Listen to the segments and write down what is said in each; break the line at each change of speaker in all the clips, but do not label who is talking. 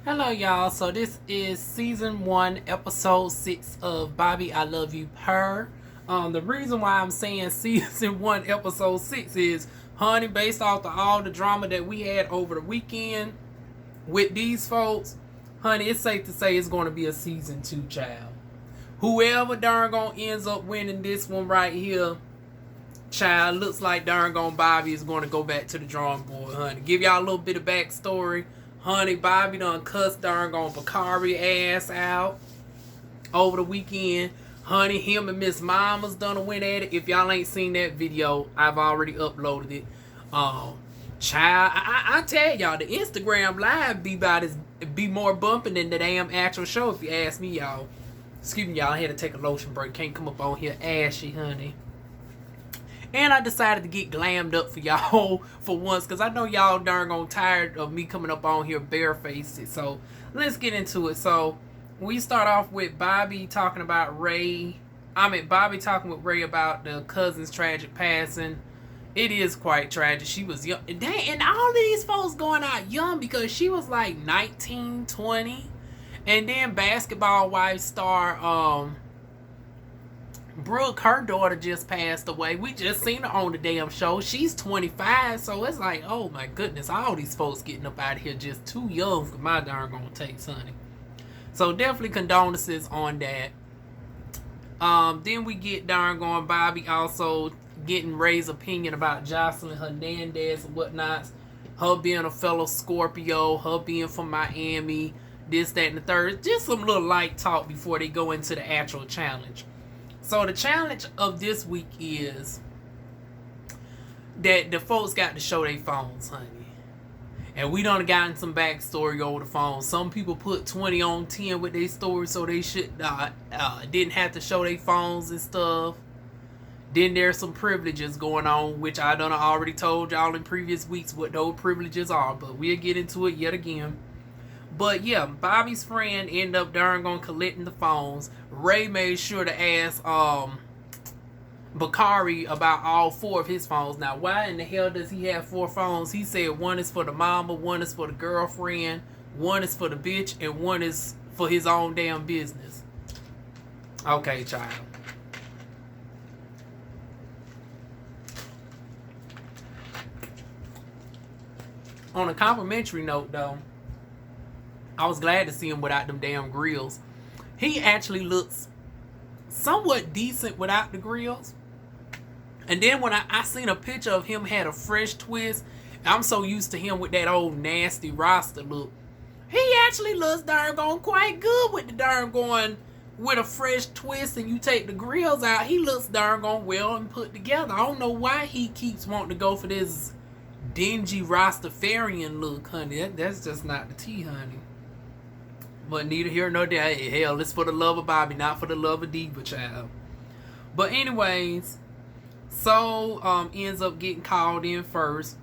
Hello, y'all. So this is season 1, episode 6 of Bobby, I Love You, Purrr. The reason why I'm saying season 1, episode 6 is, honey, based off of all the drama that we had over the weekend with these folks, honey, it's safe to say it's going to be a season 2, child. Whoever darn gonna ends up winning this one right here, child, looks like darn gone Bobby is going to go back to the drawing board, honey. Give y'all a little bit of backstory. Honey, Bobby done cussed darn gone Bakari ass out over the weekend. Honey, him and Miss Mama's done went at it. If y'all ain't seen that video, I've already uploaded it. Child, I tell y'all, the Instagram live be more bumping than the damn actual show, if you ask me, y'all. Excuse me, y'all, I had to take a lotion break. Can't come up on here ashy, honey. And I decided to get glammed up for y'all for once, because I know y'all darn gone tired of me coming up on here barefaced. So let's get into it. So we start off with Bobby talking about Bobby talking with Ray about the cousin's tragic passing. It is quite tragic. She was young. Dang, and all of these folks going out young, because she was like 19, 20. And then basketball wife star Brooke, her daughter just passed away. We just seen her on the damn show. She's 25, so it's like, oh my goodness, all these folks getting up out of here just too young for my darn gonna taste, honey. So definitely condolences on that. Then we get darn gone Bobby also getting Ray's opinion about Jocelyn Hernandez and whatnot. Her being a fellow Scorpio, her being from Miami, this, that, and the third. Just some little light talk before they go into the actual challenge. So the challenge of this week is that the folks got to show their phones, honey. And we done gotten some backstory over the phone. Some people put 20 on 10 with their story, so they should didn't have to show their phones and stuff. Then there's some privileges going on, which I done already told y'all in previous weeks what those privileges are, but we'll get into it yet again. But yeah, Bobby's friend ended up darn gonna collecting the phones. Ray made sure to ask Bakari about all 4 of his phones. Now, why in the hell does he have 4 phones? He said one is for the mama, one is for the girlfriend, one is for the bitch, and one is for his own damn business. Okay, child. On a complimentary note, though, I was glad to see him without them damn grills. He actually looks somewhat decent without the grills. And then when I seen a picture of him had a fresh twist, I'm so used to him with that old nasty Rasta look. He actually looks darn gone quite good with the darn going with a fresh twist, and you take the grills out. He looks darn gone well and put together. I don't know why he keeps wanting to go for this dingy Rastafarian look, honey. That's just not the tea, honey. But neither here nor there. Hell, it's for the love of Bobby, not for the love of Diva, child. But anyways, so ends up getting called in first.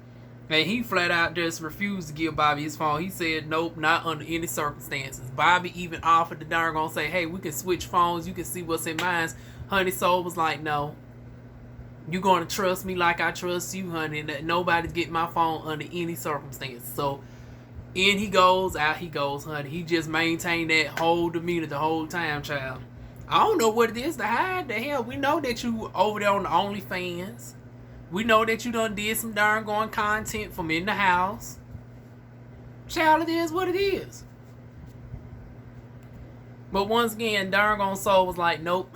And he flat out just refused to give Bobby his phone. He said, nope, not under any circumstances. Bobby even offered the darn gonna say, hey, we can switch phones. You can see what's in mine. Honey Soul was like, no. You gonna trust me like I trust you, honey. That nobody's getting my phone under any circumstances. So in he goes, out he goes, honey. He just maintained that whole demeanor the whole time, child. I don't know what it is to hide. The hell, we know that you over there on the OnlyFans. We know that you done did some darn going content from in the house. Child, it is what it is. But once again, darn gone Soul was like, nope.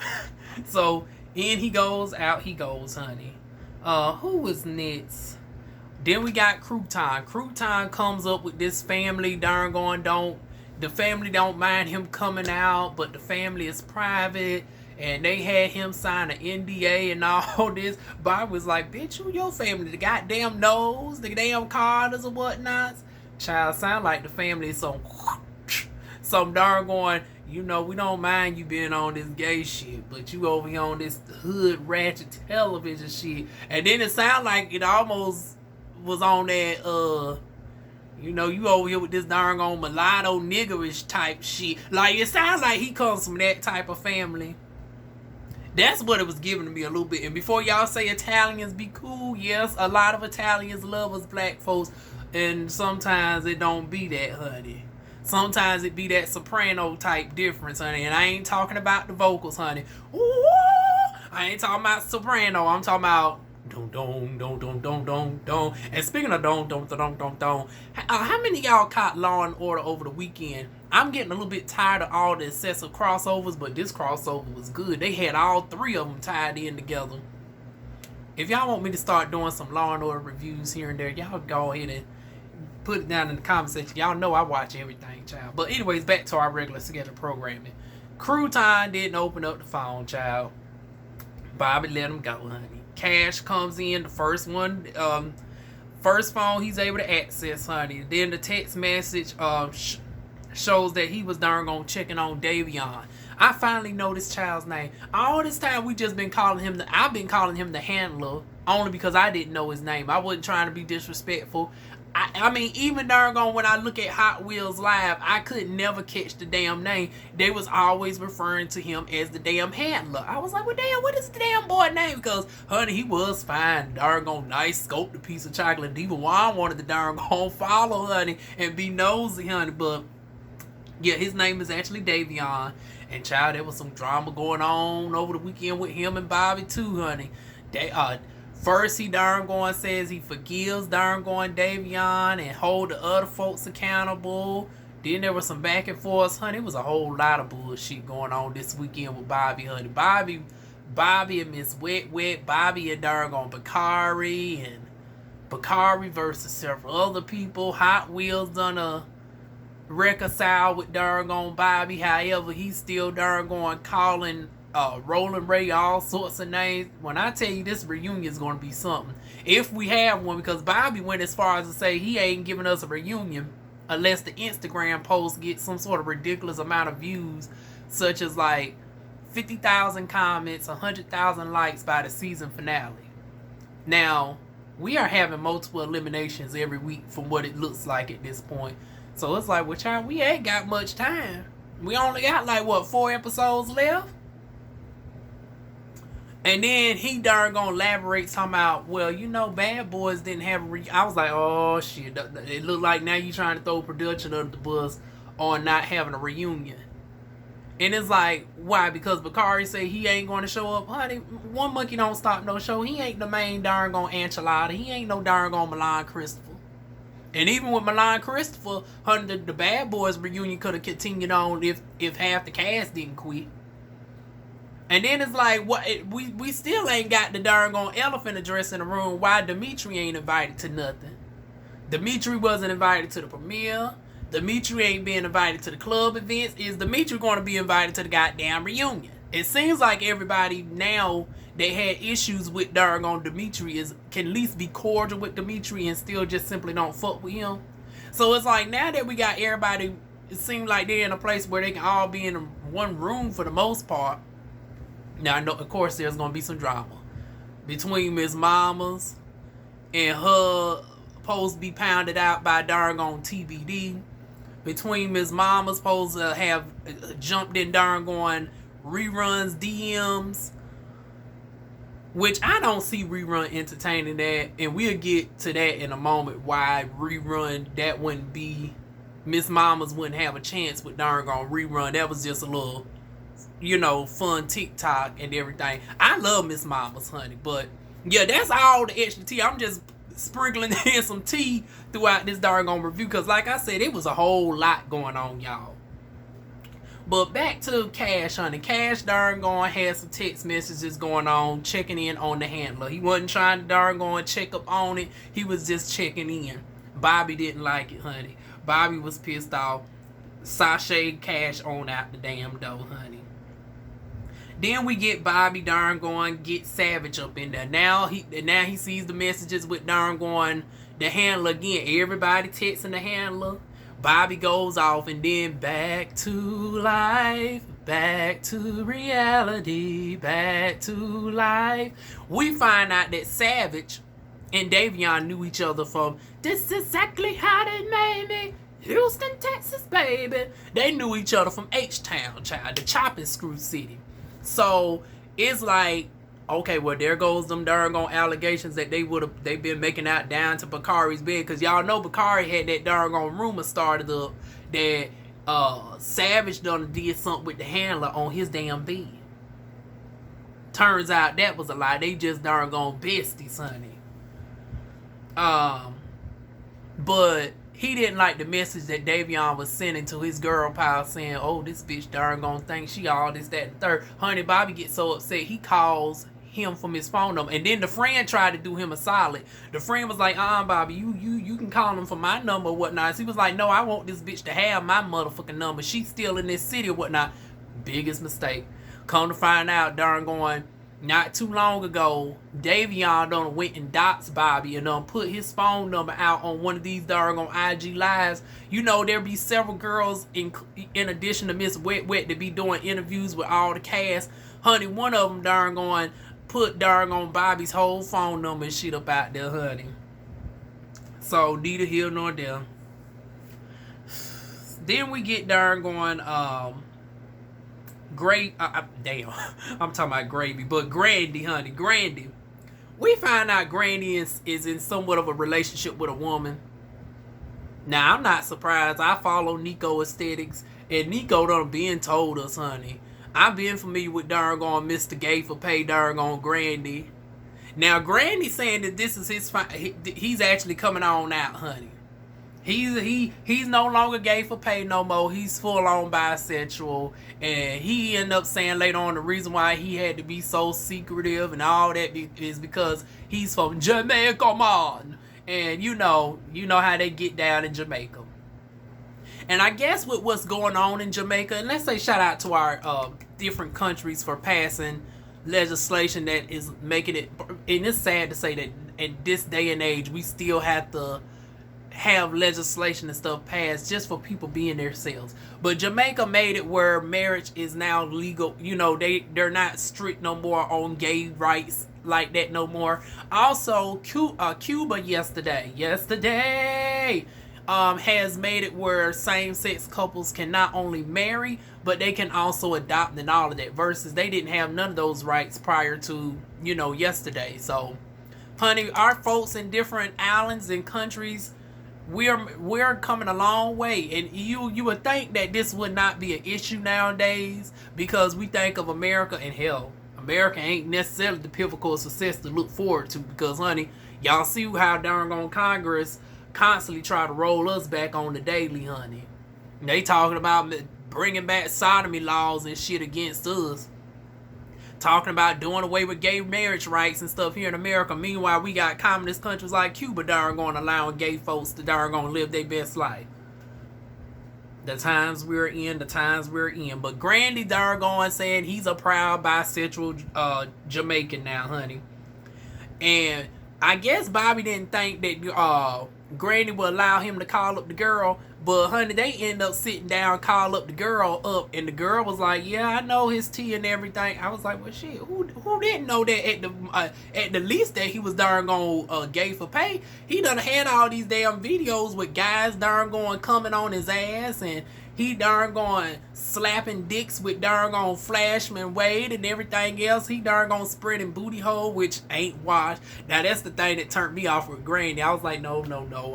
So in he goes, out he goes, honey. Who was next? Then we got Crouton. Crouton comes up with this family darn going the family don't mind him coming out, but the family is private, and they had him sign an NDA and all this. Bob was like, bitch, who your family? The goddamn Knowles, the damn Carters or whatnot? Child, sound like the family is some darn going, you know, we don't mind you being on this gay shit, but you over here on this hood ratchet television shit. And then it sound like it almost was on that you know, you over here with this darn on mulatto niggerish type shit. Like, it sounds like he comes from that type of family. That's what it was giving to me a little bit. And before y'all say Italians be cool, yes, a lot of Italians love us black folks, and sometimes it don't be that, honey. Sometimes it be that soprano type difference, honey. And I ain't talking about the vocals, honey. Ooh, I ain't talking about soprano. I'm talking about don don don don don don don. And speaking of don don don don don, how many of y'all caught Law and Order over the weekend? I'm getting a little bit tired of all the excessive crossovers, but this crossover was good. They had all three of them tied in together. If y'all want me to start doing some Law and Order reviews here and there, y'all go ahead and put it down in the comment section. Y'all know I watch everything, child. But anyways, back to our regular scheduled programming. Crouton didn't open up the phone, child. Bobby let him go, honey. Cash comes in, the first one, first phone he's able to access, honey. Then the text message shows that he was darn gonna checking on DivaWuan. I finally know this child's name. All this time we just been calling him I've been calling him the handler only because I didn't know his name. I wasn't trying to be disrespectful. I mean, even darn gone when I look at Hot Wheels Live, I could never catch the damn name. They was always referring to him as the damn handler. I was like, well, damn, what is the damn boy name? Because, honey, he was fine. Darn gone nice, scoped a piece of chocolate. DivaWuan wanted to darn gone follow, honey, and be nosy, honey. But, yeah, his name is actually DivaWuan. And, child, there was some drama going on over the weekend with him and Bobby, too, honey. First, he darn going says he forgives darn going DivaWuan and hold the other folks accountable. Then there was some back and forth, honey. It was a whole lot of bullshit going on this weekend with Bobby, honey. Bobby and Miss Wet Wet, Bobby and darn going Bakari, and Bakari versus several other people. Hot Wheels done reconcile with darn going Bobby. However, he's still darn going calling Roland Ray, all sorts of names. When I tell you this reunion is going to be something, if we have one, because Bobby went as far as to say he ain't giving us a reunion unless the Instagram post gets some sort of ridiculous amount of views, such as like 50,000 comments, 100,000 likes by the season finale. Now, we are having multiple eliminations every week from what it looks like at this point. So it's like, well, child, we ain't got much time. We only got like, what, 4 episodes left? And then he darn gonna elaborate talking about, well, you know, Bad Boys didn't have a I was like, oh shit, it looked like now you trying to throw production under the bus on not having a reunion. And it's like, why? Because Bakari say he ain't going to show up. Honey, one monkey don't stop no show. He ain't the main darn gone enchilada. He ain't no darn gone Milan Christopher. And even with Milan Christopher, honey, the Bad Boys reunion could have continued on if half the cast didn't quit. And then it's like, what? We still ain't got the darn gone elephant address in the room. Why Dimitri ain't invited to nothing? Dimitri wasn't invited to the premiere. Dimitri ain't being invited to the club events. Is Dimitri going to be invited to the goddamn reunion? It seems like everybody now that had issues with darn gone Dimitri can at least be cordial with Dimitri and still just simply don't fuck with him. So it's like, now that we got everybody, it seems like they're in a place where they can all be in one room for the most part. Now, I know, of course, there's going to be some drama between Miss Mamas and her supposed to be pounded out by darn gone TBD. Between Miss Mamas supposed to have jumped in darn going reruns, DMs. Which I don't see rerun entertaining that. And we'll get to that in a moment. Why rerun, that wouldn't be, Miss Mamas wouldn't have a chance with darn gone rerun. That was just a little, you know, fun TikTok and everything. I love Miss Mamas, honey, but yeah, that's all the extra tea. I'm just sprinkling in some tea throughout this darn gone review, because like I said, it was a whole lot going on, y'all. But back to Cash, honey. Cash darn gone had some text messages going on, checking in on the handler. He wasn't trying to darn gone check up on it. He was just checking in. Bobby didn't like it, honey. Bobby was pissed off. Sashay Cash on out the damn door, honey. Then we get Bobby darn going get Savage up in there. Now he sees the messages with darn going the handler again. Everybody texting the handler. Bobby goes off, and then back to life, back to reality, back to life. We find out that Savage and DivaWuan knew each other from This Is Exactly How They Made Me, Houston, Texas, baby. They knew each other from H-Town, child, the chopping screw city. So it's like, okay, well, there goes them darn gone allegations that they've been making out down to Bakari's bed, because y'all know Bakari had that darn gone rumor started up that Savage done did something with the handler on his damn bed. Turns out that was a lie. They just darn gone besties, honey. But he didn't like the message that DivaWuan was sending to his girl pile saying, oh, this bitch darn gonna think she all this, that, and third. Honey, Bobby gets so upset, he calls him from his phone number. And then the friend tried to do him a solid. The friend was like, Bobby, you can call him from my number or whatnot. So he was like, no, I want this bitch to have my motherfucking number. She's still in this city or whatnot. Biggest mistake. Come to find out, darn going, not too long ago, DivaWuan done went and doxed Bobby and put his phone number out on one of these darn on IG lives. You know, there be several girls in addition to Miss Wet Wet to be doing interviews with all the cast. Honey, one of them darn going put darn on Bobby's whole phone number and shit up out there, honey. So neither here nor there. Then we get darn going damn, I'm talking about Gravy, but Grandy, honey, Grandy. We find out Grandy is in somewhat of a relationship with a woman. Now, I'm not surprised. I follow Nico aesthetics, and Nico done been told us, honey. I've been familiar with darn on Mr. Gay for pay darn on Grandy. Now, Grandy saying that this is he's actually coming on out, honey. He's no longer gay for pay no more. He's full on bisexual, and he ended up saying later on the reason why he had to be so secretive and all that is because he's from Jamaica, man. And you know how they get down in Jamaica. And I guess with what's going on in Jamaica, and let's say shout out to our different countries for passing legislation that is making it, and it's sad to say that in this day and age we still have to have legislation and stuff passed just for people being themselves. But Jamaica made it where marriage is now legal. You know, they're not strict no more on gay rights like that no more. Also, Cuba yesterday has made it where same-sex couples can not only marry, but they can also adopt and all of that. Versus they didn't have none of those rights prior to, yesterday. So, honey, our folks in different islands and countries, we're coming a long way, and you would think that this would not be an issue nowadays because we think of America, and hell, America ain't necessarily the pivotal success to look forward to because, honey, y'all see how darn on Congress constantly try to roll us back on the daily, honey. They talking about bringing back sodomy laws and shit against us. Talking about doing away with gay marriage rights and stuff here in America. Meanwhile, we got communist countries like Cuba darn going allowing gay folks to darn going live their best life. The times we're in. But Grandy darn going saying he's a proud bisexual Jamaican now, honey. And I guess Bobby didn't think that Granny would allow him to call up the girl, but honey, they end up sitting down, call up the girl up, and the girl was like, "Yeah, I know his tea and everything." I was like, "Well, shit, who didn't know that at the least that he was darn gone gay for pay? He done had all these damn videos with guys darn going coming on his ass, and he darn going slapping dicks with darn on Flashman Wade and everything else. He darn going spreading booty hole, which ain't washed." Now that's the thing that turned me off with Granny. I was like, no.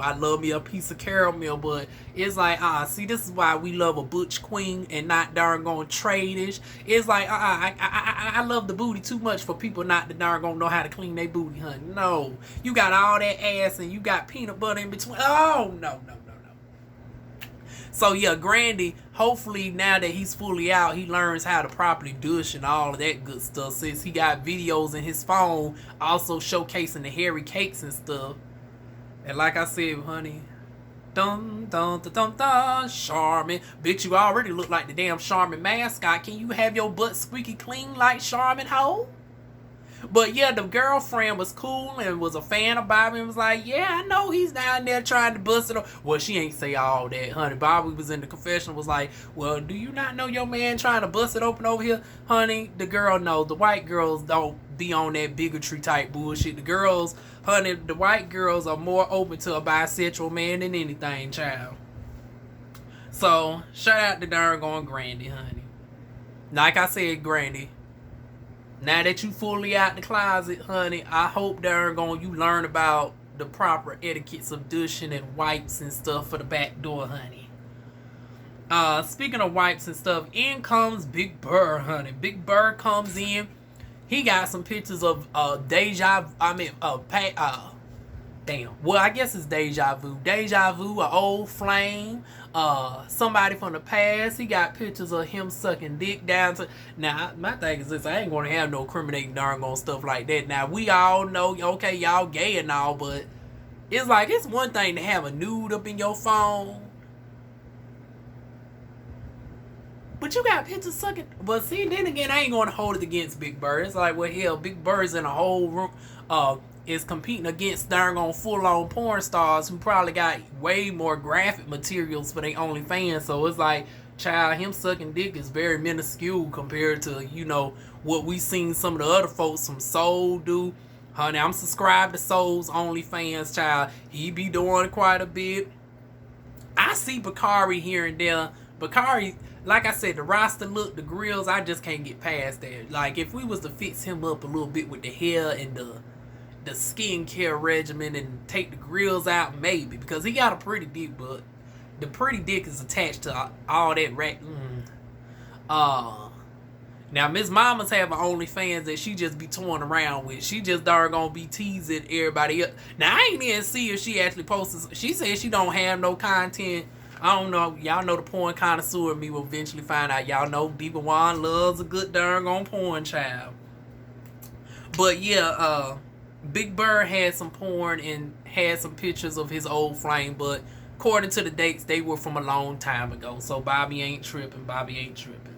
I love me a piece of caramel, but it's like, see, this is why we love a butch queen and not darn going trade-ish. It's like, I love the booty too much for people not to darn gonna know how to clean their booty, honey. No, you got all that ass and you got peanut butter in between. Oh, no. So yeah, Grandy, hopefully now that he's fully out, he learns how to properly douche and all of that good stuff, since he got videos in his phone also showcasing the hairy cakes and stuff. And like I said, honey, dun dun dun dun dun, Charmin. Bitch, you already look like the damn Charmin mascot. Can you have your butt squeaky clean like Charmin, ho? But yeah, the girlfriend was cool and was a fan of Bobby and was like, yeah, I know he's down there trying to bust it up. Well, she ain't say all that, honey. Bobby was in the confessional, was like, well, do you not know your man trying to bust it open over here? Honey, the girl knows. The white girls don't be on that bigotry type bullshit. The girls, honey, the white girls are more open to a bisexual man than anything, child. So, shout out to darn going Grandy, honey. Like I said, Grandy, now that you fully out the closet, honey, I hope darn gone you learn about the proper etiquettes of douching and wipes and stuff for the back door, honey. Speaking of wipes and stuff, in comes Big Purrr, honey. Big Purrr comes in. He got some pictures of damn. Well, I guess it's Deja Vu. Deja Vu, an old flame, somebody from the past. He got pictures of him sucking dick down to. Now, my thing is this: I ain't gonna have no incriminating darn on stuff like that. Now, we all know, okay, y'all gay and all, but it's like it's one thing to have a nude up in your phone, but you got pictures sucking. But see, then again, I ain't gonna hold it against Big Purrr. It's like, well, hell, Big Purr's in a whole room. Is competing against darn on full-on porn stars who probably got way more graphic materials for their OnlyFans. So it's like, child, him sucking dick is very minuscule compared to, you know, what we seen some of the other folks from Soul do. Honey, I'm subscribed to Soul's OnlyFans, child. He be doing quite a bit. I see Bakari here and there. Bakari, like I said, the roster look, the grills, I just can't get past that. Like, if we was to fix him up a little bit with the hair and the skincare regimen and take the grills out, maybe, because he got a pretty dick, but the pretty dick is attached to all that rat. Now Miss Mama's having OnlyFans that she just be toying around with. She just darn gonna be teasing everybody up. Now I ain't even see if she actually posted. She said she don't have no content. I don't know. Y'all know the porn connoisseur of me will eventually find out. Y'all know DivaWuan loves a good darn on porn, child. But yeah, Big Purrr had some porn and had some pictures of his old flame, but according to the dates, they were from a long time ago. So Bobby ain't tripping. Bobby ain't tripping.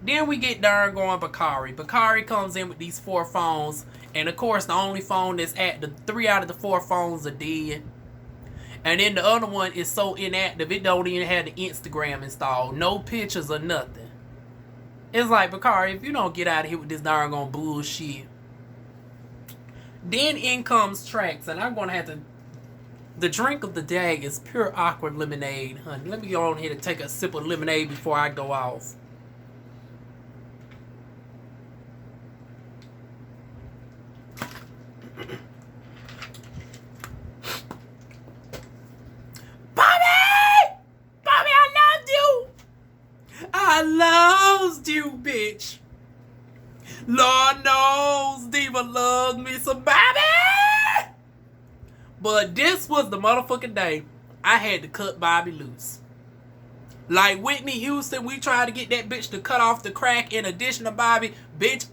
Then we get darn going Bakari. Bakari comes in with these 4 phones, and of course the only phone that's at the 3 out of the 4 phones are dead. And then the other one is so inactive it don't even have the Instagram installed. No pictures or nothing. It's like, Bakari, if you don't get out of here with this darn on bullshit. Then in comes Tracks, and I'm gonna have to. The drink of the day is pure aqua lemonade, honey. Let me go on here and take a sip of lemonade before I go off. I loved you, bitch. Lord knows Diva loves me some Bobby. But this was the motherfucking day I had to cut Bobby loose. Like Whitney Houston, we tried to get that bitch to cut off the crack in addition to Bobby. Bitch,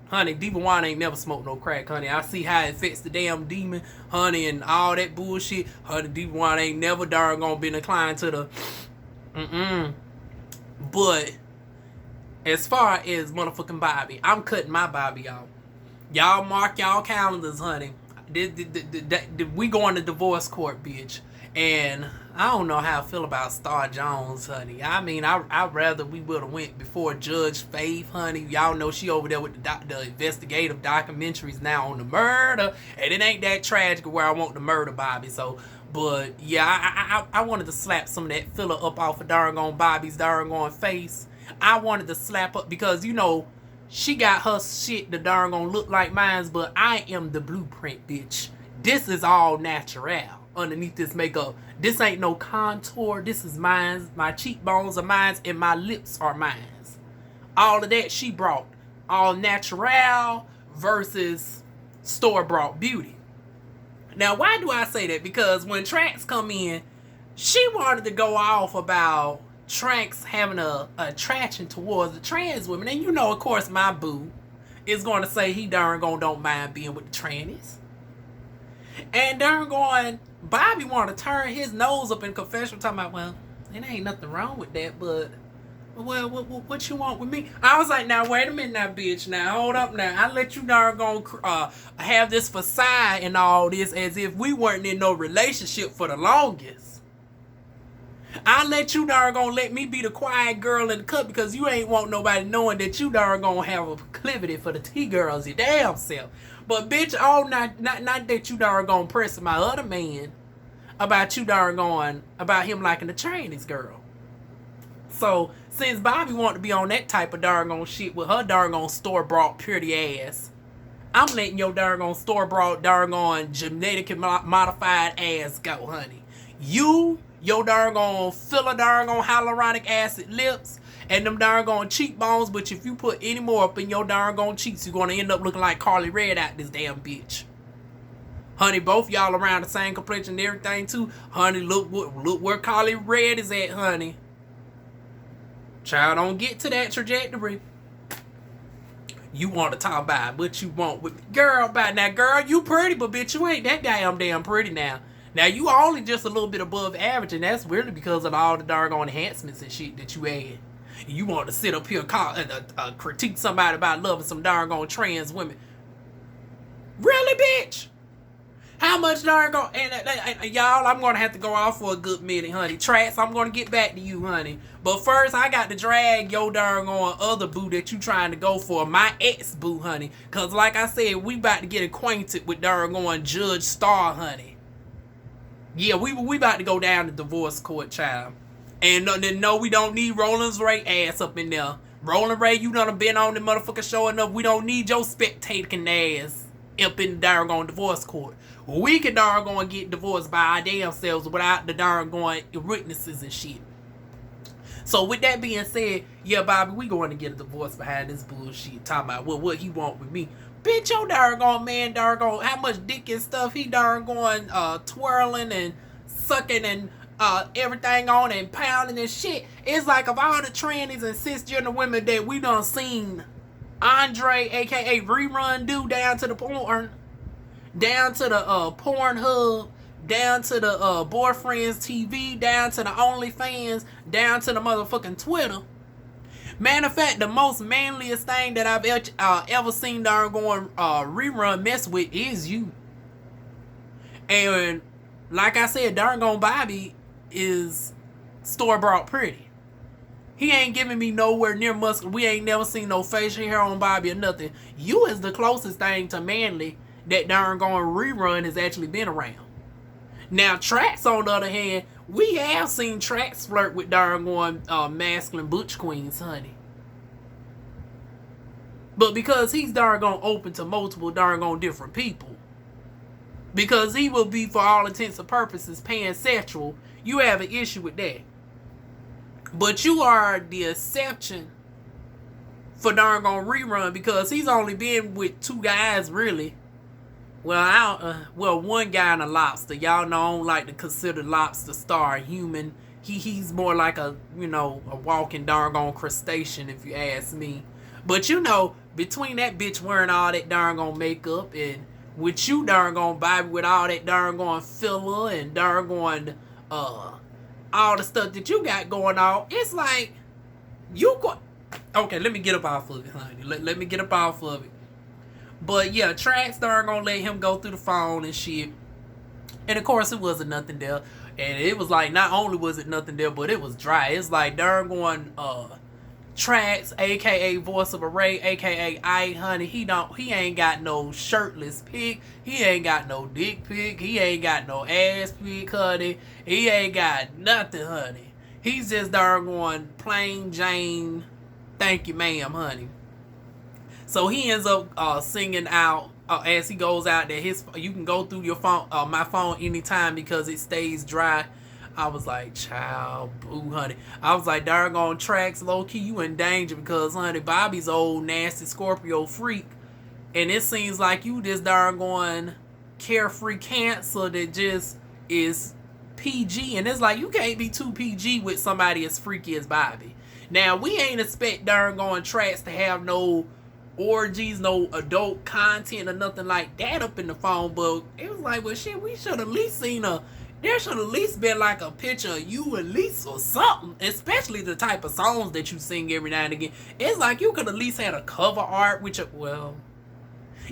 honey, DivaWuan ain't never smoked no crack, honey. I see how it affects the damn demon, honey, and all that bullshit. Honey, DivaWuan ain't never darn gonna be inclined to the But as far as motherfucking Bobby, I'm cutting my Bobby off. Y'all mark y'all calendars, honey. We going to divorce court, bitch. And I don't know how I feel about Star Jones, honey. I mean, I'd rather we would have went before Judge Faith, honey. Y'all know she over there with the investigative documentaries now on the murder. And it ain't that tragic where I want to murder Bobby. So, but yeah, I wanted to slap some of that filler up off of darn Bobby's darn face. I wanted to slap up because, you know, she got her shit the darn look like mine, but I am the blueprint, bitch. This is all natural underneath this makeup. This ain't no contour. This is mine. My cheekbones are mine and my lips are mine. All of that she brought. All natural versus store-bought beauty. Now, why do I say that? Because when Trax come in, she wanted to go off about Trax having a attraction towards the trans women. And you know, of course, my boo is going to say he darn don't mind being with the trannies. And darn Bobby want to turn his nose up in confessional talking about, well, it ain't nothing wrong with that, but well, what you want with me? I was like, now wait a minute now, bitch. Now hold up now. I let you darn have this facade and all this as if we weren't in no relationship for the longest. I let you darn let me be the quiet girl in the cut because you ain't want nobody knowing that you darn have a proclivity for the T-girls your damn self. But bitch, not that you darn press my other man about you darn about him liking the Chinese girl. So since Bobby wanted to be on that type of darn shit with her darn store-bought pretty ass, I'm letting your darn store-bought darn genetically modified ass go, honey. You your darn gon' filler darn gon' hyaluronic acid lips and them darn gon' cheekbones, but if you put any more up in your darn gon' cheeks, you're gonna end up looking like Carly Red out this damn bitch. Honey, both y'all around the same complexion and everything too. Honey, look where Carly Red is at, honey. Child, don't get to that trajectory. You want to talk about what you want with girl. About now, girl, you pretty, but bitch, you ain't that damn pretty now. Now you only just a little bit above average, and that's really because of all the doggone enhancements and shit that you add. You want to sit up here and critique somebody about loving some doggone trans women. Really, bitch? How much doggone and y'all? I'm gonna have to go off for a good minute, honey. Trats, I'm gonna get back to you, honey. But first, I got to drag your doggone other boo that you trying to go for, my ex boo, honey. Cause like I said, we about to get acquainted with doggone Judge Star, honey. Yeah, we about to go down to divorce court, child. And no, we don't need Roland's Ray ass up in there. Roland Ray, you done been on the motherfucker show enough. We don't need your spectating ass up in the doggone divorce court. We can doggone get divorced by our damn selves without the doggone witnesses and shit. So with that being said, yeah, Bobby, we going to get a divorce behind this bullshit. Talking about what he want with me. Bitch, your doggone man, doggone, how much dick and stuff he doggone twirling and sucking and everything on and pounding and shit. It's like of all the trannies and cisgender women that we done seen Andre, aka Rerun, do down to the porn, down to the Pornhub, down to the Boyfriends TV, down to the OnlyFans, down to the motherfucking Twitter. Matter of fact, the most manliest thing that I've ever seen darn going Rerun mess with is you. And like I said, darn gone Bobby is store-bought pretty. He ain't giving me nowhere near muscle. We ain't never seen no facial hair on Bobby or nothing. You is the closest thing to manly that darn going Rerun has actually been around. Now, Trax, on the other hand, we have seen Trax flirt with darn going masculine butch queens, honey. But because he's darn gone open to multiple darn gone different people, because he will be, for all intents and purposes, pansexual, you have an issue with that. But you are the exception for darn gone Rerun, because he's only been with two guys, really. Well, one guy and a lobster. Y'all know I don't like to consider lobster star a human. He's more like a walking darn gone crustacean, if you ask me. But between that bitch wearing all that darn gone makeup and with you darn gone Bobby with all that darn gone filler and darn gone all the stuff that you got going on, it's like you go. Okay, let me get up off of it, honey. Let me get up off of it. But yeah, Trax darn gonna let him go through the phone and shit. And of course it wasn't nothing there. And it was like, not only was it nothing there, but it was dry. It's like darn going Trax, aka Voice of a Ray, aka honey, he ain't got no shirtless pic, he ain't got no dick pic, he ain't got no ass pic, honey. He ain't got nothing, honey. He's just darn going plain Jane, thank you ma'am, honey. So he ends up singing out as he goes out there. You can go through your phone, my phone anytime because it stays dry. I was like, child, boo, honey. I was like, doggone Trax, low key, you in danger because, honey, Bobby's old nasty Scorpio freak, and it seems like you this doggone carefree Cancer that just is PG, and it's like you can't be too PG with somebody as freaky as Bobby. Now we ain't expect doggone Trax to have no orgies, no adult content or nothing like that up in the phone, but it was like, well shit, we should at least seen there should at least been like a picture of you at least or something, especially the type of songs that you sing every now and again. It's like you could at least had a cover art, which, well,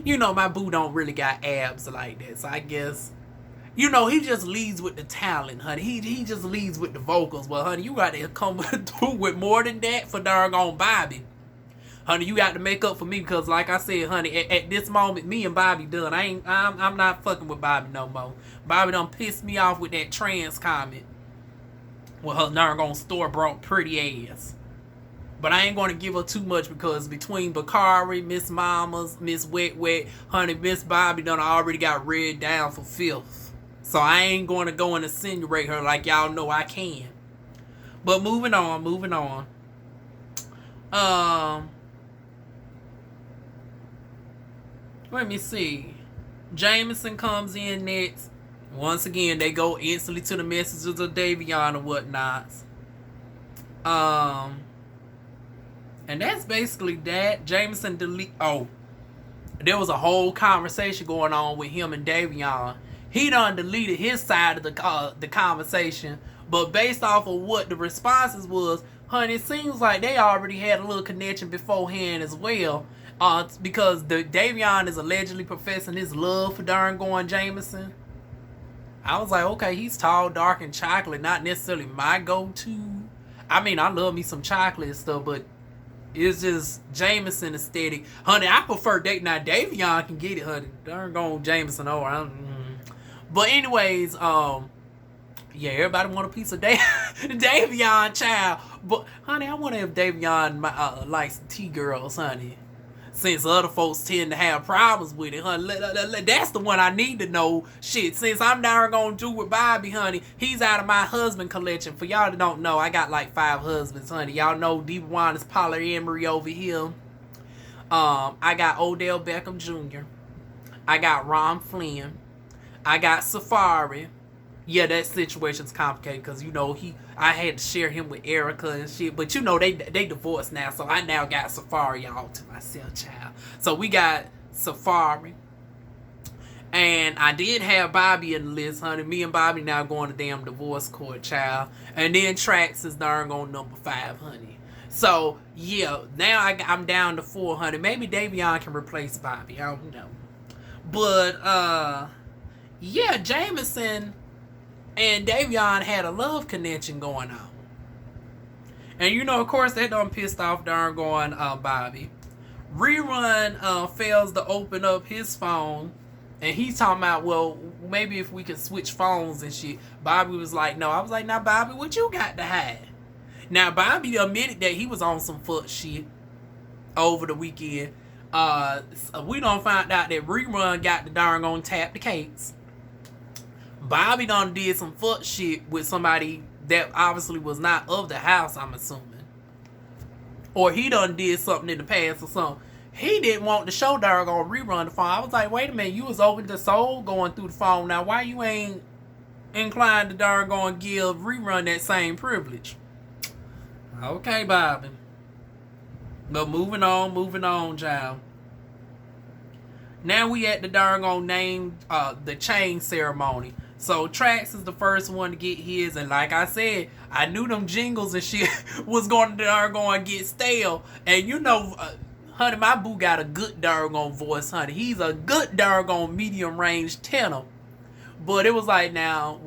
my boo don't really got abs like that, so I guess, he just leads with the talent, honey. He just leads with the vocals. Well, honey, you got to come through with more than that for doggone Bobby. Honey, you got to make up for me because, like I said, honey, at this moment, me and Bobby done. I'm not fucking with Bobby no more. Bobby done pissed me off with that trans comment. Well, her darn gonna store-bought pretty ass. But I ain't going to give her too much because between Bakari, Miss Mamas, Miss Wet Wet, honey, Miss Bobby done already got read down for filth. So I ain't going to go and insinuate her like y'all know I can. But moving on. Let me see. Jameson comes in next. Once again, they go instantly to the messages of DivaWuan and whatnot. And that's basically that. Jameson delete. Oh, there was a whole conversation going on with him and DivaWuan. He done deleted his side of the conversation, but based off of what the responses was, honey, it seems like they already had a little connection beforehand as well. Because the DivaWuan is allegedly professing his love for darn going Jameson. I was like, okay, he's tall, dark, and chocolate. Not necessarily my go-to. I mean, I love me some chocolate and stuff, but it's just Jameson aesthetic. Honey, I prefer date. Now, DivaWuan can get it, honey. Darn going Jameson over. But anyways, yeah, everybody want a piece of DivaWuan, child. But, honey, I wonder if DivaWuan likes T-girls, honey. Since other folks tend to have problems with it, honey. That's the one I need to know. Shit, since I'm never gonna do with Bobby, honey, he's out of my husband collection. For y'all that don't know, I got like 5 husbands, honey. Y'all know DivaWuan is polyamory over here. I got Odell Beckham Jr. I got Ron Flynn. I got Safari. Yeah, that situation's complicated because, you know, I had to share him with Erica and shit. But, you know, they divorced now. So I now got Safari all to myself, child. So we got Safari. And I did have Bobby in the list, honey. Me and Bobby now going to damn divorce court, child. And then Trax is darn on number 5, honey. So, yeah, now I'm down to 4, honey. Maybe DivaWuan can replace Bobby. I don't know. But, yeah, Jameson and DivaWuan had a love connection going on. And, you know, of course, that done pissed off darn going Bobby. Rerun fails to open up his phone. And he's talking about, well, maybe if we can switch phones and shit. Bobby was like, no. I was like, now, Bobby, what you got to hide? Now, Bobby admitted that he was on some fuck shit over the weekend. We done find out that Rerun got the darn on tap the cakes. Bobby done did some fuck shit with somebody that obviously was not of the house, I'm assuming. Or he done did something in the past or something. He didn't want to show darn on Rerun the phone. I was like, wait a minute, you was open to soul going through the phone. Now, why you ain't inclined to darn go and give Rerun that same privilege? Okay, Bobby. But moving on, child. Now we at the darn on name, the chain ceremony. So Trax is the first one to get his, and like I said, I knew them jingles and shit was going to get stale. And you know, honey, my boo got a good darn voice, honey. He's a good darn medium range tenor. But it was like, now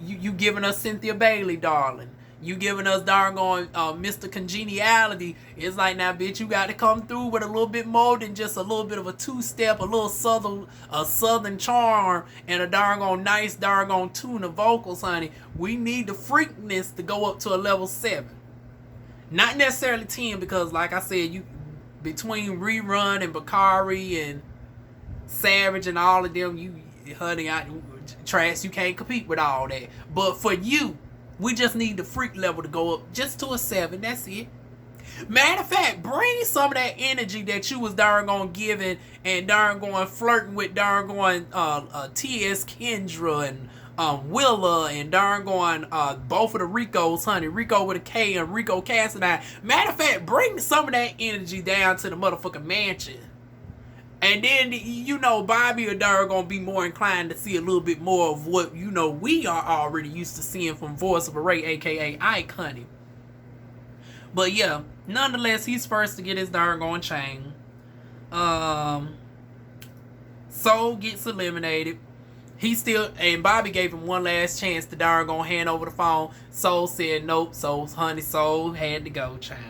you giving us Cynthia Bailey, darling. You giving us darn Mr. Congeniality. It's like, now, bitch, you got to come through with a little bit more than just a little bit of a two-step, a little southern charm, and a darn nice darn tune of vocals, honey. We need the freakness to go up to a level 7. Not necessarily 10, because, like I said, you between Rerun and Bakari and Savage and all of them, honey, Trash, you can't compete with all that. But for you, we just need the freak level to go up just to a 7. That's it. Matter of fact, bring some of that energy that you was darn giving and darn flirting with darn T.S. Kendra and Willa and darn both of the Ricos, honey. Rico with a K and Rico Cassadine. Matter of fact, bring some of that energy down to the motherfucking mansion. And then, you know, Bobby or Dara gonna be more inclined to see a little bit more of what, you know, we are already used to seeing from Voice of a Ray, a.k.a. Ike, honey. But, yeah, nonetheless, he's first to get his darn chain. Soul gets eliminated. He still, and Bobby gave him one last chance to darn hand over the phone. Soul said nope, so honey, Soul had to go, child.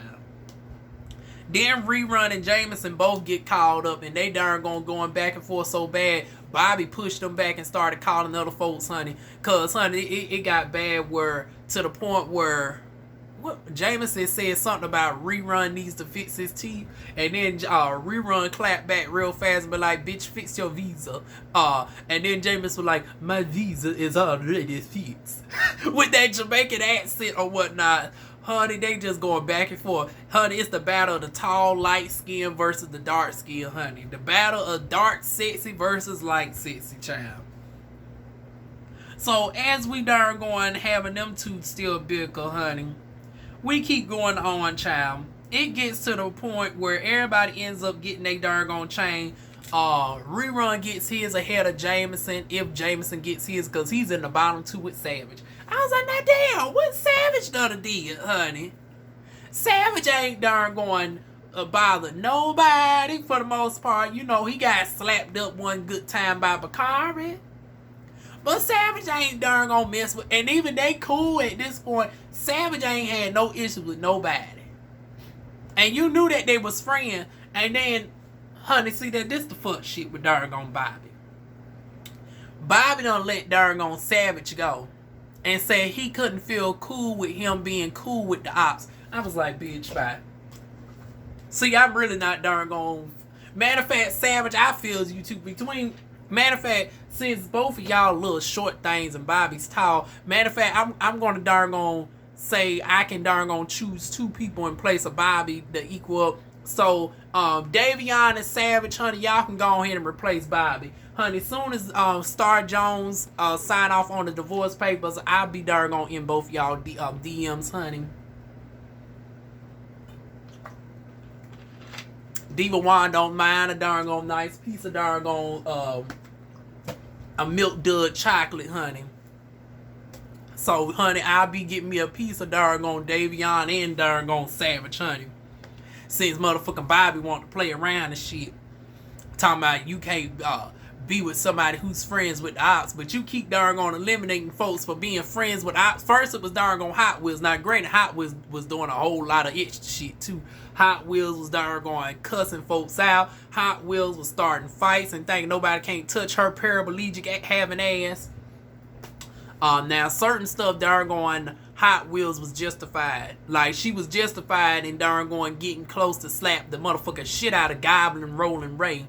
Then Rerun and Jameson both get called up, and they darn going back and forth so bad. Bobby pushed them back and started calling other folks, honey. Cause honey, it got bad to the point where what Jameson said something about Rerun needs to fix his teeth, and then Rerun clapped back real fast and be like, bitch, fix your visa. And then Jameson was like, my visa is already fixed. With that Jamaican accent or whatnot. Honey, they just going back and forth. Honey, it's the battle of the tall, light skin versus the dark skin, honey. The battle of dark, sexy versus light, sexy, child. So, as we darn going having them two still bicker, honey, we keep going on, child. It gets to the point where everybody ends up getting their darn gone chain. Rerun gets his ahead of Jameson if Jameson gets his, because he's in the bottom two with Savage. I was like, now damn, what Savage done did, honey? Savage ain't darn going bother nobody for the most part. You know, he got slapped up one good time by Bakari. But Savage ain't darn gonna mess with, and even they cool at this point. Savage ain't had no issues with nobody. And you knew that they was friends. And then, honey, see that this the fuck shit with darn gone Bobby. Bobby done let darn gone Savage go. And said he couldn't feel cool with him being cool with the ops. I was like, bitch, bye. See, I'm really not darn gone. Matter of fact, Savage, I feel you two between. Matter of fact, since both of y'all little short things and Bobby's tall, matter of fact, I'm gonna darn gonna say I can darn gonna choose two people in place of Bobby to equal up. So DivaWuan and Savage, honey, y'all can go ahead and replace Bobby. Honey, as soon as Star Jones sign off on the divorce papers, I'll be darn gonna in both y'all DMs, honey. DivaWuan don't mind a darn gone nice piece of darn gone a milk dud chocolate, honey. So, honey, I'll be getting me a piece of darn gone DivaWuan and darn gone Savage, honey. Since motherfucking Bobby want to play around and shit. Talking about you can't be with somebody who's friends with the ops, but you keep darn gone eliminating folks for being friends with ops. First it was darn gone Hot Wheels. Now granted, Hot Wheels was doing a whole lot of extra shit too. Hot Wheels was darn gone cussing folks out. Hot Wheels was starting fights and thinking nobody can't touch her paraplegic having ass. Now certain stuff darn gone Hot Wheels was justified. Like she was justified in darn gone getting close to slap the motherfucking shit out of Goblin Rolling Ray.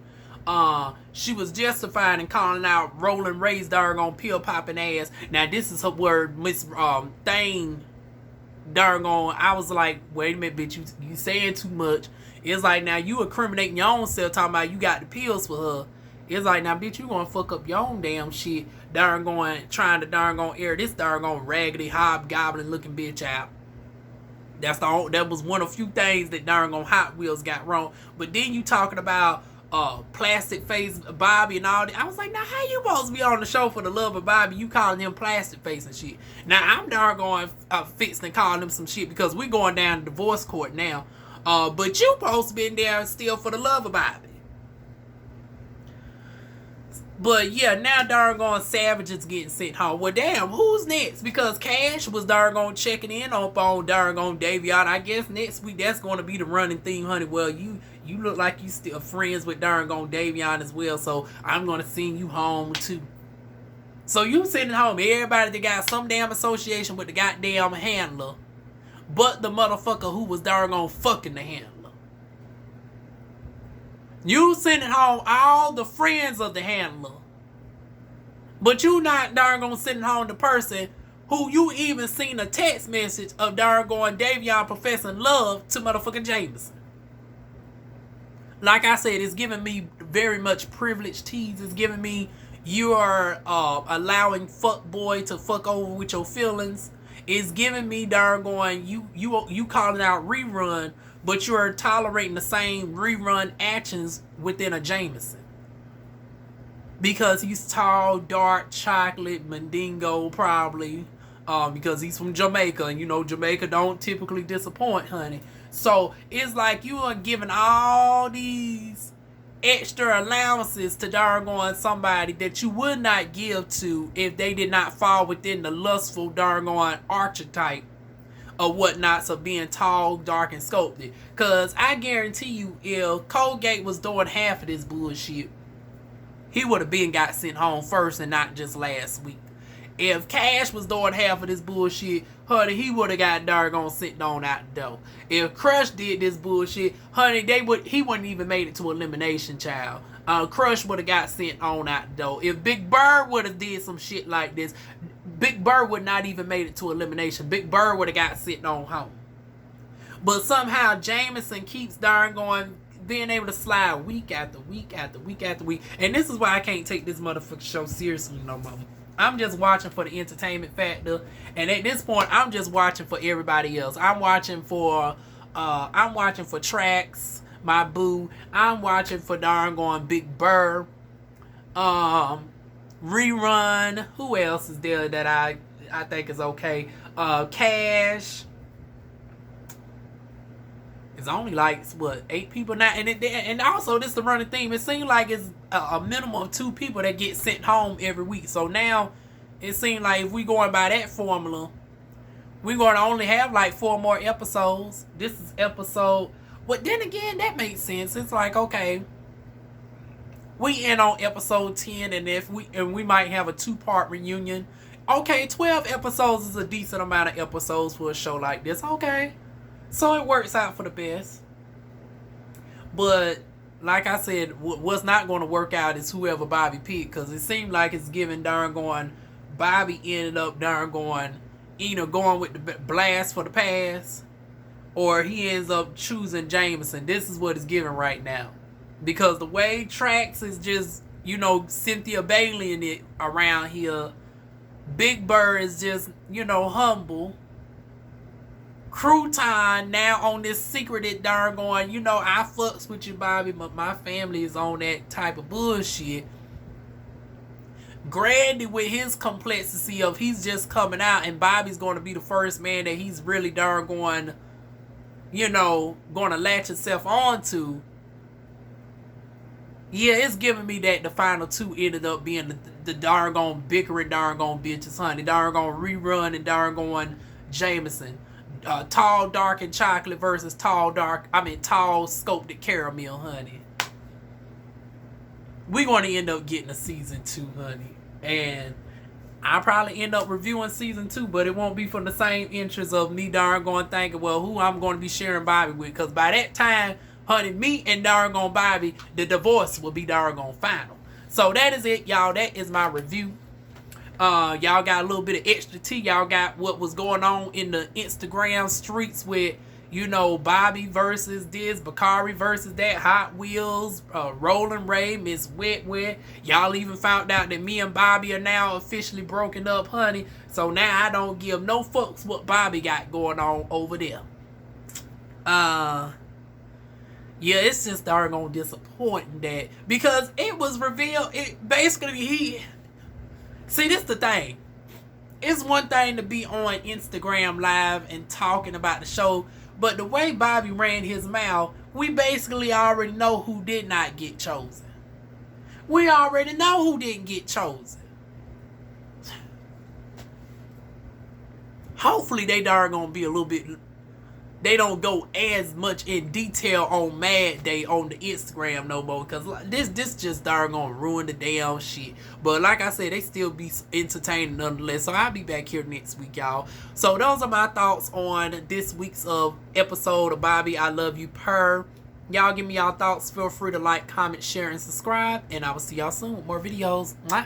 She was justified in calling out Rolling Ray's darn gone pill popping ass. Now this is her word, Miss Thane darn gone. I was like, wait a minute, bitch, you saying too much. It's like, now you incriminating your own self talking about you got the pills for her. It's like, now bitch, you gonna fuck up your own damn shit. Darn going trying to darn gonna air this darn gone raggedy hobgoblin looking bitch out. That was one of few things that darn gone Hot Wheels got wrong. But then you talking about plastic face Bobby and all that. I was like, now how you supposed to be on the show for the love of Bobby? You calling him plastic face and shit. Now I'm darn going fixing and calling him some shit because we going down to divorce court now. But you supposed to be in there still for the love of Bobby. But yeah, now darn gone Savage is getting sent home. Well, damn, who's next? Because Cash was darn gone checking in on darn gone DivaWuan. I guess next week that's going to be the running theme, honey. Well, you look like you still friends with darn gone DivaWuan as well, so I'm going to send you home too. So you sending home everybody that got some damn association with the goddamn handler, but the motherfucker who was darn gone fucking the handler. You sending home all the friends of the handler. But you not darn gonna sending home the person who you even seen a text message of darn going DivaWuan professing love to motherfucking Jameson. Like I said, it's giving me very much privileged tease. It's giving me you are allowing fuck boy to fuck over with your feelings. It's giving me darn going you calling out Rerun, but you're tolerating the same Rerun actions within a Jameson. Because he's tall, dark, chocolate, Mandingo probably. Because he's from Jamaica. And you know Jamaica don't typically disappoint, honey. So it's like you are giving all these extra allowances to darn somebody that you would not give to if they did not fall within the lustful darn archetype or whatnots of being tall, dark, and sculpted. Because I guarantee you, if Colgate was doing half of this bullshit, he would have been got sent home first and not just last week. If Cash was doing half of this bullshit, honey, he would have got doggone sent on out the door. If Crush did this bullshit, honey, he wouldn't even made it to elimination, child. Crush would have got sent on out the door. If Big Purrr would have did some shit like this, Big Purrr would not even made it to elimination. Big Purrr would have got sent on home. But somehow Jameson keeps going, being able to slide week after week after week after week. And this is why I can't take this motherfucking show seriously no more. I'm just watching for the entertainment factor, and at this point, I'm just watching for everybody else. I'm watching for Trax, my boo. I'm watching for darn Big Purrr, Rerun. Who else is there that I think is okay? Cash. It's only like what, 8 people now, and also this is the running theme. It seems like it's a minimum of 2 people that get sent home every week. So now it seems like if we going by that formula, we're going to only have like 4 more episodes. This is episode. But then again, that makes sense. It's like, okay, we end on episode 10, and we might have a 2-part reunion. Okay, 12 episodes is a decent amount of episodes for a show like this. Okay. So it works out for the best. But like I said, what's not going to work out is whoever Bobby picked, because it seemed like it's giving Bobby ended up either going with the blast for the pass, or he ends up choosing Jameson. This is what it's giving right now, because the way Trax is just Cynthia Bailey in it around here. Big Purrr is just humble. Crouton now on this secreted I fucks with you, Bobby, but my family is on that type of bullshit. Grandy with his complexity of he's just coming out, and Bobby's going to be the first man that he's really going to latch himself onto. Yeah, it's giving me that the final 2 ended up being the darn bickering darn bitches, honey. Darn Rerun and darn Jameson. Tall, dark, and chocolate versus tall, sculpted caramel, honey. We're going to end up getting a season 2, honey. And I'll probably end up reviewing season 2, but it won't be from the same interest of me thinking, well, who I'm going to be sharing Bobby with. Because by that time, honey, me and Bobby, the divorce will be final. So that is it, y'all. That is my review. Y'all got a little bit of extra tea. Y'all got what was going on in the Instagram streets with, Bobby versus this, Bakari versus that, Hot Wheels, Roland Ray, Miss Wet Wet. Y'all even found out that me and Bobby are now officially broken up, honey. So now I don't give no fucks what Bobby got going on over there. Yeah, it's just darn disappointing that, because it was revealed, see, this the thing. It's one thing to be on Instagram Live and talking about the show, but the way Bobby ran his mouth, we basically already know who did not get chosen. We already know who didn't get chosen. Hopefully they gonna be a little bit, they don't go as much in detail on Mad Day on the Instagram no more, because this just gonna ruin the damn shit. But like I said, they still be entertaining nonetheless. So I'll be back here next week, y'all. So those are my thoughts on this week's episode of Bobby I Love You Purrr. Y'all give me y'all thoughts. Feel free to like, comment, share, and subscribe. And I will see y'all soon with more videos. Mwah.